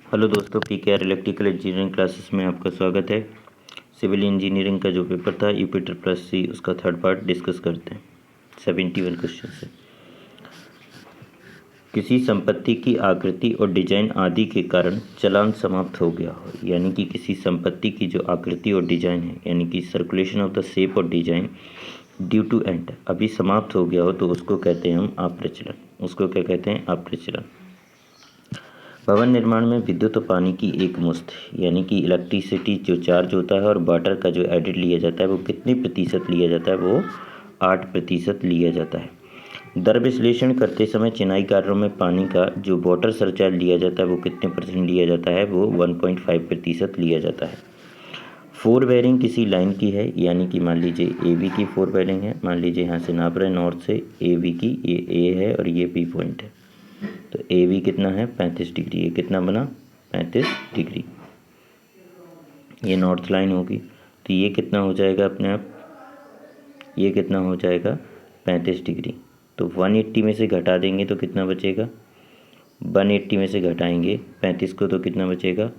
Hello दोस्तों, PKR electrical engineering classes में आपका स्वागत है। सिविल इंजीनियरिंग का जो पेपर था यूपिटर प्लस सी, उसका थर्ड पार्ट डिस्कस करते हैं। 71 क्वेश्चन है। किसी संपत्ति की आकृति और डिजाइन आदि के कारण चलान समाप्त हो गया हो, यानी कि किसी संपत्ति की जो आकृति और डिजाइन है, यानी कि सर्कुलेशन ऑफ द शेप और डिजाइन ड्यू टू एंड अभी समाप्त हो गया हो, तो उसको कहते हैं हम अप्रचलन। उसको क्या कहते हैं? अप्रचलन। भवन निर्माण में विद्युत और पानी की एक मुश्त, यानी कि इलेक्ट्रिसिटी जो चार्ज होता है और वाटर का जो एडिट लिया जाता है वो कितने प्रतिशत लिया जाता है? वो 8% लिया जाता है। दर विश्लेषण करते समय चिनाई कार्यों में पानी का जो वाटर सरचार्ज लिया जाता है वो कितने % लिया जाता है? वो 1.5% लिया जाता है। फोर बेयरिंग किसी लाइन की है, यानी कि मान लीजिए ए बी की फोर बेयरिंग है। मान लीजिए यहाँ से नाप रहे हैं नॉर्थ से ए बी की, ये ए है और ये बी पॉइंट है। तो ए बी कितना है? 35 डिग्री। ये कितना बना? 35 डिग्री। ये नॉर्थ लाइन होगी, तो ये कितना हो जाएगा अपने आप? ये कितना हो जाएगा? 35 डिग्री। तो 180 में से घटा देंगे तो कितना बचेगा? 180 में से घटाएंगे 35 को तो कितना बचेगा?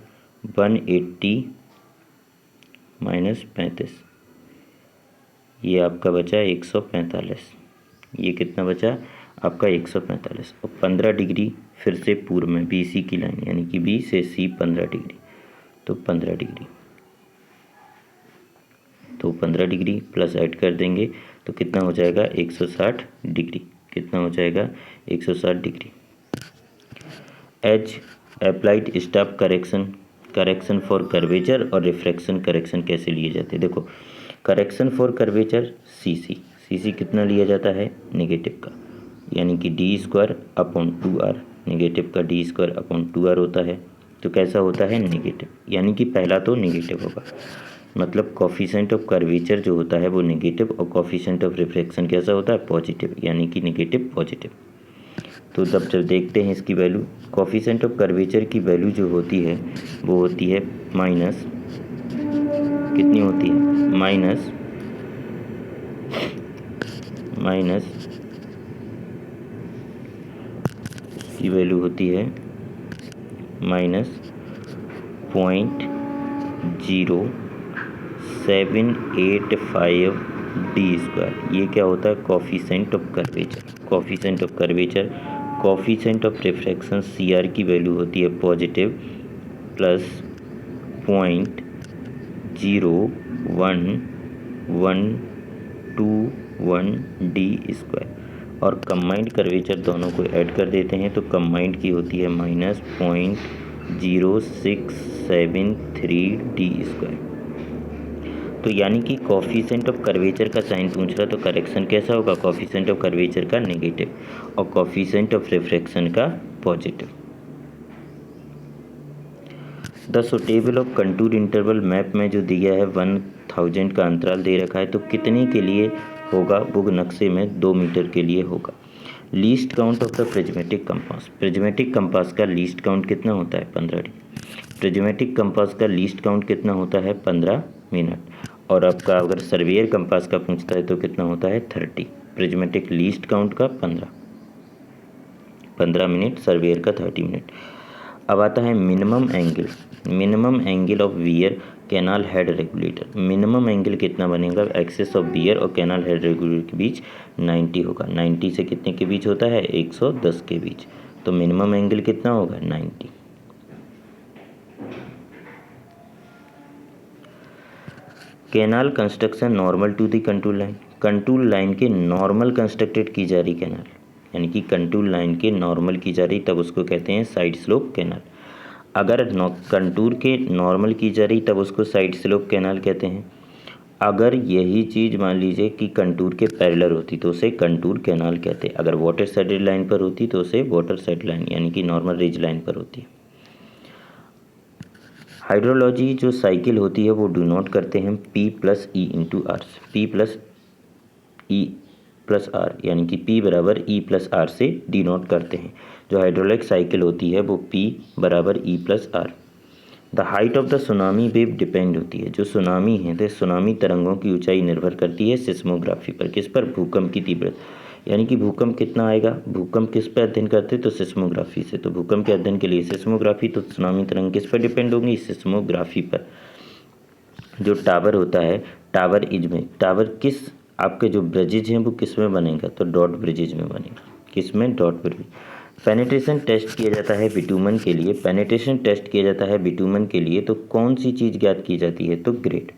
180 माइनस 35, ये आपका बचा 145। ये कितना बचा आपका? 145। और 15 डिग्री फिर से पूर्व में बी सी की लाइन, यानी कि बी से सी 15 डिग्री, तो 15 डिग्री, तो 15 डिग्री प्लस ऐड कर देंगे तो कितना हो जाएगा? 160 डिग्री। कितना हो जाएगा? 160 degree. As applied stop correction for curvature और रिफ्रैक्शन करेक्शन कैसे लिए जाते हैं? देखो, करेक्शन फॉर कर्वेचर सी कितना लिया जाता है? नेगेटिव का, यानी कि d² अपॉन 2r। नेगेटिव का d² अपॉन 2r होता है, तो कैसा होता है? नेगेटिव, यानी कि पहला तो नेगेटिव होगा। मतलब कॉफिशेंट ऑफ कर्वेचर जो होता है वो नेगेटिव, और कॉफिशेंट ऑफ रिफ्रैक्शन कैसा होता है? पॉजिटिव, यानी कि नेगेटिव पॉजिटिव। तो जब देखते हैं इसकी वैल्यू, कॉफिशेंट ऑफ कर्वेचर की वैल्यू जो होती है वो होती है माइनस, कितनी होती है? माइनस की वैल्यू होती है -0.0785 d²। ये क्या होता है? Coefficient of curvature. Coefficient of curvature, coefficient of refraction CR की वैल्यू होती है पॉजिटिव प्लस 0.01121 d²। और कंबाइंड कर्वेचर दोनों को ऐड कर देते हैं तो कंबाइंड की होती है -0.0673 d²। तो यानी कि कॉफिशेंट ऑफ कर्वेचर का साइन पूछ रहा, तो करेक्शन कैसा होगा? कॉफिशेंट ऑफ कर्वेचर का नेगेटिव और कॉफिशेंट ऑफ रिफ्रैक्शन का positive. The suitable of contour interval map में जो दिया है 1000 का अंतराल दे रखा है, तो कितने के लिए होगा? वो नक्शे में 2 मीटर के लिए होगा। Least count of the prismatic compass. Prismatic compass का लीस्ट काउंट कितना होता है? 15 डिग्री। प्रिज्मेटिक कंपास का लीस्ट काउंट कितना होता है? 15 मिनट। और आपका अगर सर्वेयर कंपास का पूछता है तो कितना होता है? 30। प्रिज्मेटिक लीस्ट काउंट का 15 मिनट, सर्वेयर का 30 मिनट। अब आता है minimum angle of wear canal head regulator. Minimum angle कितना बनेगा? एक्सेस ऑफ वियर और कैनाल हेड रेगुलेटर के बीच 90 होगा। 90 से कितने के बीच होता है? 110 के बीच। तो मिनिमम एंगल कितना होगा? 90। Canal construction normal to the contour line. Contour line के नॉर्मल कंस्ट्रक्टेड की जा रही कैनाल, यानी कि कंटूर लाइन के नॉर्मल की जा रही, तब उसको कहते हैं साइड स्लोप कैनाल। अगर कंटूर के नॉर्मल की जा रही तब उसको साइड स्लोप कैनाल कहते हैं। अगर यही चीज़ मान लीजिए कि कंटूर के पैरेलल होती तो उसे कंटूर कैनाल कहते हैं। अगर वाटर साइड लाइन पर होती तो उसे वाटर साइड लाइन, यानी कि नॉर्मल रिज लाइन पर होती है। हाइड्रोलॉजी जो साइकिल होती है वो डिनोट करते हैं P + E × R। P + E + R, यानी कि P बराबर E + R से डिनोट करते हैं। जो हाइड्रोलिक साइकिल होती है वो P बराबर E + R। The height of the tsunami wave depend होती है। जो सुनामी है तो सुनामी तरंगों की ऊंचाई निर्भर करती है सिस्मोग्राफी पर। किस पर? भूकंप की तीव्रता। यानी कि भूकंप कितना आएगा, भूकंप किस पर अध्ययन करते हैं तो सिस्मोग्राफी से। तो भूकंप के अध्ययन के लिए सिस्मोग्राफी, तो सुनामी तरंग किस पर डिपेंड होंगी, सिस्मोग्राफी पर। जो टावर होता है, टावर इज में, टावर किस आपके जो ब्रिजेज हैं वो किस में बनेगा तो डॉट ब्रिजेज में बनेगा, किस में, डॉट ब्रिज। पेनिट्रेशन टेस्ट किया जाता है बिटूमन के लिए, पेनिट्रेशन टेस्ट किया जाता है बिटूमन के लिए, तो कौन सी चीज़ ज्ञात की जाती है तो ग्रेड।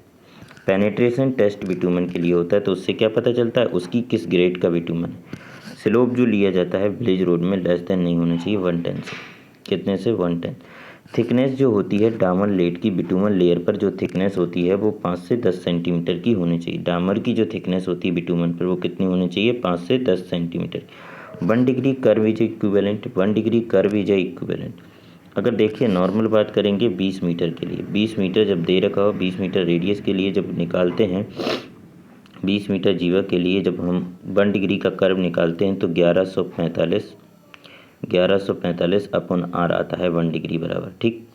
पेनिट्रेशन टेस्ट बिटूमन के लिए होता है, तो उससे क्या पता चलता है उसकी किस ग्रेड का बिटूमन है। स्लोप जो लिया जाता है विलेज रोड में लेस देन नहीं होना चाहिए 110 से, कितने से 110। थिकनेस जो होती है डामर लेट की बिटूमन लेयर पर जो थिकनेस होती है वो 5 से 10 सेंटीमीटर की होनी चाहिए। डामर की जो थिकनेस होती है बिटूमन पर वो कितनी होनी चाहिए, 5 से 10 centimetre. 1 degree curve is equivalent, 1 degree curve is equivalent. अगर देखिए नॉर्मल बात करेंगे 20 मीटर के लिए, 20 मीटर जब दे रखा हो, 20 मीटर रेडियस के लिए जब निकालते हैं, 20 मीटर जीवा के लिए जब हम 1 डिग्री का कर्व निकालते हैं तो 1145 अपॉन आर आता है 1 डिग्री बराबर, ठीक।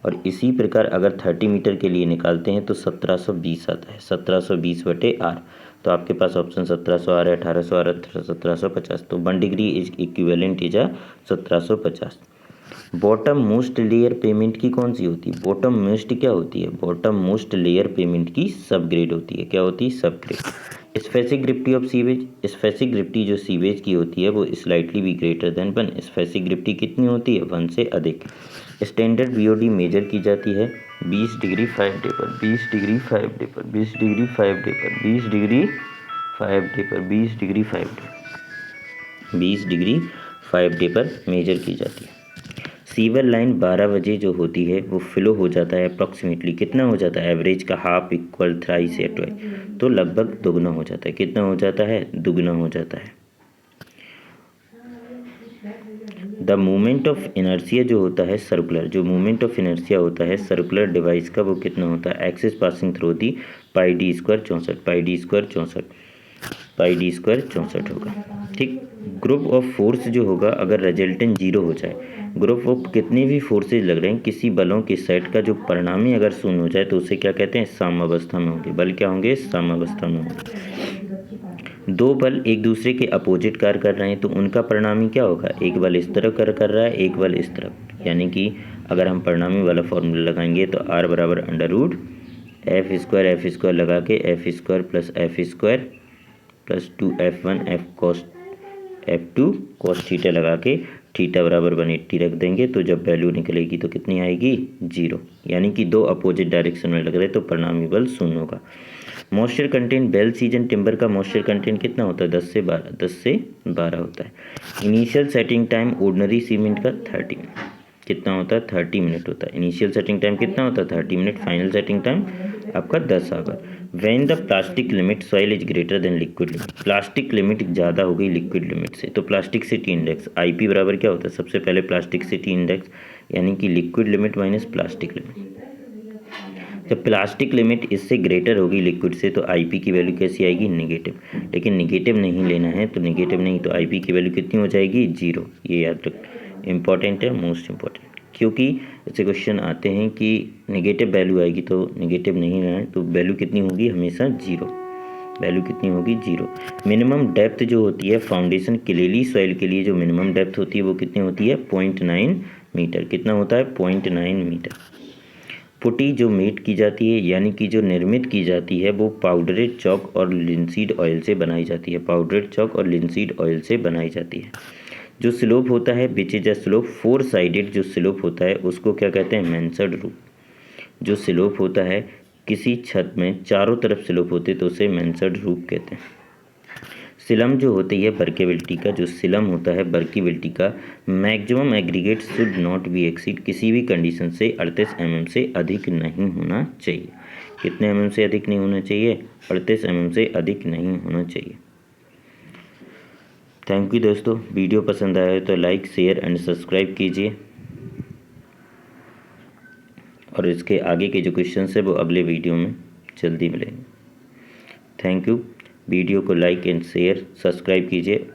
और इसी प्रकार अगर 30 मीटर के लिए निकालते हैं तो 1720 आता है, 1720 बटे आर। तो आपके पास ऑप्शन 1700 आ रहा है, 1800 आ रहा है, 1750। तो 1 degree is equivalent is 1750। Bottom most layer payment की कौन सी होती है, बॉटम मोस्ट क्या होती है, बॉटम मोस्ट लेयर पेमेंट की सब ग्रेड होती है, क्या होती है, सब grade. Specific gravity of sewage, specific gravity जो सीवेज की होती है वो स्लाइटली भी ग्रेटर देन 1। स्पेसिफिक ग्रेविटी कितनी होती है, 1 से अधिक। स्टैंडर्ड बीओडी मेजर की जाती है 20 डिग्री 5 डे पर, 20 डिग्री 5 डे पर, 20 डिग्री 5 डे पर, 20 डिग्री 5 डे पर, 20 डिग्री 5 डे, 20 डिग्री 5 डे पर मेजर की जाती है। सीवर लाइन 12 बजे जो होती है वो फ्लो हो जाता है अप्रॉक्सीमेटली, कितना हो जाता है, एवरेज का हाफ इक्वल थ्राइस या ट्वाइस, तो लगभग दुगना हो जाता है, कितना हो जाता है, दुगना हो जाता है। द मूवमेंट ऑफ इनर्शिया जो होता है सर्कुलर, जो मूवमेंट ऑफ इनर्शिया होता है सर्कुलर डिवाइस का वो कितना होता है, axis passing through the pi D square 64, pi D square 64, pi D square 64 होगा, ठीक। ग्रुप ऑफ फोर्स जो होगा अगर रिजल्टेंट 0 हो जाए, ग्रुप ऑफ कितने भी फोर्सेज लग रहे हैं किसी बलों के सेट का जो परिणामी अगर शून्य हो जाए तो उसे क्या कहते हैं, साम्यावस्था में होंगे, बल क्या होंगे, साम्यावस्था में होंगे। दो बल एक दूसरे के अपोजिट कार्य कर रहे हैं तो उनका परिणामी क्या होगा, एक बल इस तरफ कार्य कर रहा है, एक बल इस तरफ, यानी कि अगर हम परिणामी वाला फॉर्मूला लगाएंगे तो आर बराबर अंडर रूट एफ स्क्वायर लगा के F square plus F square plus 2f1 F cos f2 cos theta लगा के थीटा बराबर 180 रख देंगे, तो जब वैल्यू निकलेगी तो कितनी आएगी, 0, यानी कि दो अपोजिट डायरेक्शन में लग रहे तो परिणामी बल शून्य होगा। Moisture content well season timber का मॉइस्चर कंटेंट कितना होता है, 10 से 12 होता है। Initial setting time ordinary cement का 30 मिनट कितना होता है, 30 मिनट होता है। इनिशियल सेटिंग टाइम कितना होता है, 30 मिनट। फाइनल सेटिंग टाइम आपका 10 hour. When the plastic limit soil is greater than liquid limit, plastic limit ज़्यादा हो गई लिक्विड लिमिट से, तो प्लास्टिसिटी इंडेक्स आईपी बराबर क्या होता है, सबसे पहले प्लास्टिसिटी इंडेक्स यानी कि liquid limit minus plastic limit. जब प्लास्टिक लिमिट इससे ग्रेटर होगी लिक्विड से तो आईपी की वैल्यू कैसी आएगी, नेगेटिव। लेकिन नेगेटिव नहीं लेना है तो नेगेटिव नहीं, तो आईपी की वैल्यू कितनी हो जाएगी, 0। ये याद रख, इंपॉर्टेंट है, मोस्ट इंपॉर्टेंट, क्योंकि ऐसे क्वेश्चन आते हैं कि नेगेटिव वैल्यू आएगी तो नेगेटिव नहीं लेना है, तो वैल्यू कितनी होगी हमेशा 0, वैल्यू कितनी होगी 0। मिनिमम डेप्थ जो होती है फाउंडेशन क्लेली सॉइल के लिए जो मिनिमम डेप्थ होती है वो कितनी होती है, 0.9 मीटर। कितना होता है, 0.9 मीटर। पुटी जो मेड की जाती है यानी कि जो निर्मित की जाती है वो पाउडरेट चॉक और लिंसीड ऑयल से बनाई जाती है, पाउडरेट चॉक और लिंसीड ऑयल से बनाई जाती है। जो स्लोप होता है which is a slope 4 sided, जो स्लोप होता है उसको क्या कहते हैं, मैंसर्ड रूफ। जो स्लोप होता है किसी छत में चारों तरफ स्लोप होते तो उसे मैंसर्ड रूफ कहते हैं। सिलम जो होती है वर्केबिलिटी का, जो सिलम होता है वर्केबिलिटी का maximum aggregate should not be exceed, किसी भी कंडीशन से 38 mm से अधिक नहीं होना चाहिए। कितने mm से अधिक नहीं होना चाहिए, 38 mm से अधिक नहीं होना चाहिए। थैंक यू दोस्तों, वीडियो पसंद आया तो लाइक शेयर एंड सब्सक्राइब कीजिए, और इसके आगे के जो क्वेश्चन है वो अगले वीडियो में जल्दी मिलेंगे। थैंक यू, वीडियो को लाइक एंड शेयर सब्सक्राइब कीजिए।